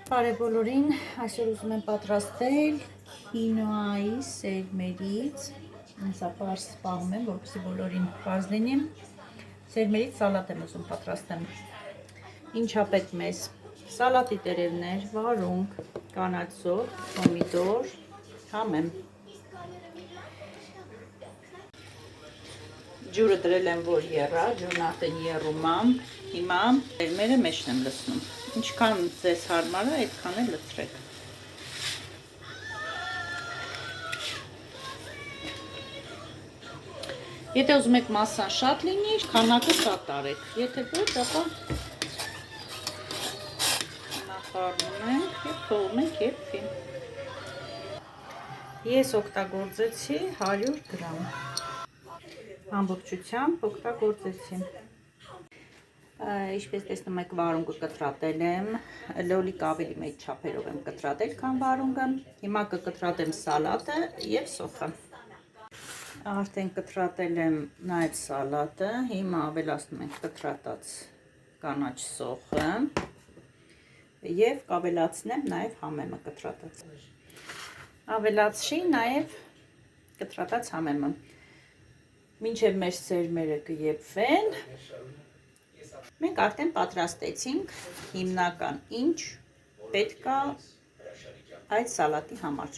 Բարև բոլորին, այսօր ուզում եմ պատրաստել քինոայի սերմերից, սա պարզ սպառում եմ, որպեսզի բոլորին պարզ լինի, սերմերից սալատ եմ ուզում պատրաստեմ, ինչա պետք մեզ, սալատի տերևներ, վարունգ, կանաչ զոհ, պոմիդոր, համեմ, ջուրը դրել եմ, որ եռա, ջուրն արդեն եռում է, հիմա սերմերը մեջն եմ լցնում, ինչքան ձեզ հարմար է, այդքան էլ լցրեք։ Եթե ուզում եք մասսան շատ լինի, քանակը շատ արեք, եթե ոչ, ապա նախառնում ենք և թողում ենք եփվի։ Ես օգտագործեցի 100 գրամ, ամբողջությամբ օգտագործեցի։ Ինչպես տեսնում եք, վարունգը կտրատել եմ, լոլիկ ավելի մեծ չափերով եմ կտրատել, քան վարունգը։ Հիմա կկտրատեմ սալատը և սոխը։ Արդեն կտրատել եմ նաև սալատը, հիմա ավելացնում ենք կտրատած կանաչ սոխը և կավելացնեմ նաև համեմը կտրատած։ Ավելացրի նաև կտրատած համեմը։ Մինչև մեր սերմերը կեփվեն, մենք արդեն պատրաստեցինք հիմնական ինչ պետք է այդ սալատի համար։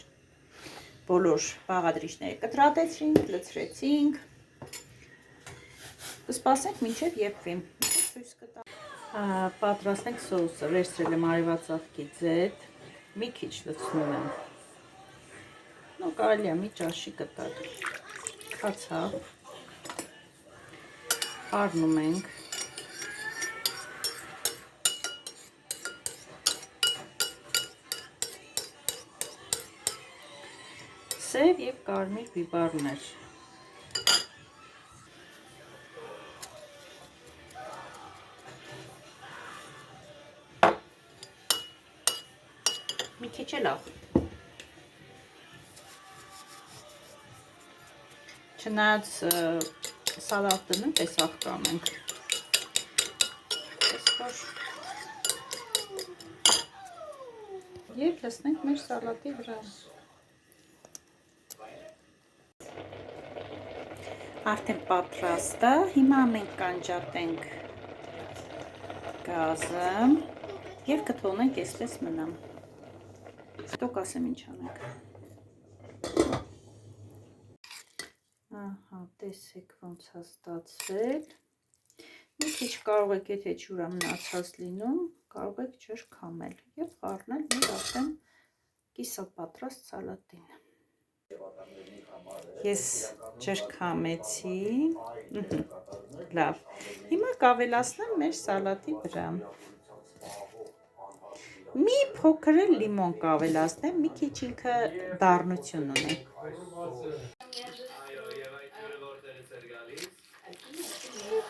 Բոլոր բաղադրիչները կտրատեցինք, լցրեցինք, կսպասենք մինչև եփվի։ Պատրաստենք սոուսը, վերցրել եմ արևածաղկի ձետ, մի քիչ լցնում եմ, կարելի է մի ճաշի կտակ, կացավ, խառնում ենք, սև և կարմիր բիբարներ, մի քիչ էլ աղ, չնայած սալատը նույնպես աղ կանենք, և լցնենք մեր սալատի վրա։ Արդեն պատրաստ է, հիմա մենք կանջատենք գազը և կթողնենք այսպես մնամ։ Ստոք ասեմ ինչ անենք։ Ահա, տեսեք ոնց է ստացվել։ Մի քիչ կարող եք, եթե ջուր մնացած լինում, կարող եք ջուր քամել և խառնել մեր արդեն կիսապատրաստ սալատին։ Ես ջուր քամեցի, լավ, հիմա կավելացնեմ մեր սալատի վրա։ Մի փոքր էլ լիմոն կավելացնեմ, մի քիչ ինքը դառնություն ունի։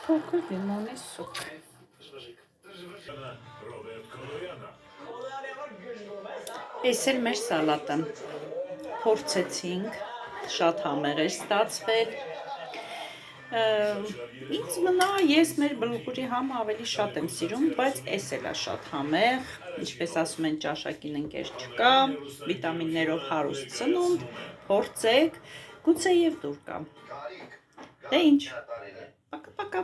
Փոքր լիմոնի սուկ։ Էս էլ մեր սալատը, փորձեցինք, շատ համեղ էր ստացվել, ինձ մնա, ես մեր բլուղուրի համը ավելի շատ եմ սիրում, բայց էս էլ է շատ համեղ, ինչպես ասում են ճաշակին ընկեր չկա, վիտամիններով հարուստ սնունդ, փորձեք, գուցե և դուր կա։ Դե ինչ, պակա-պակա։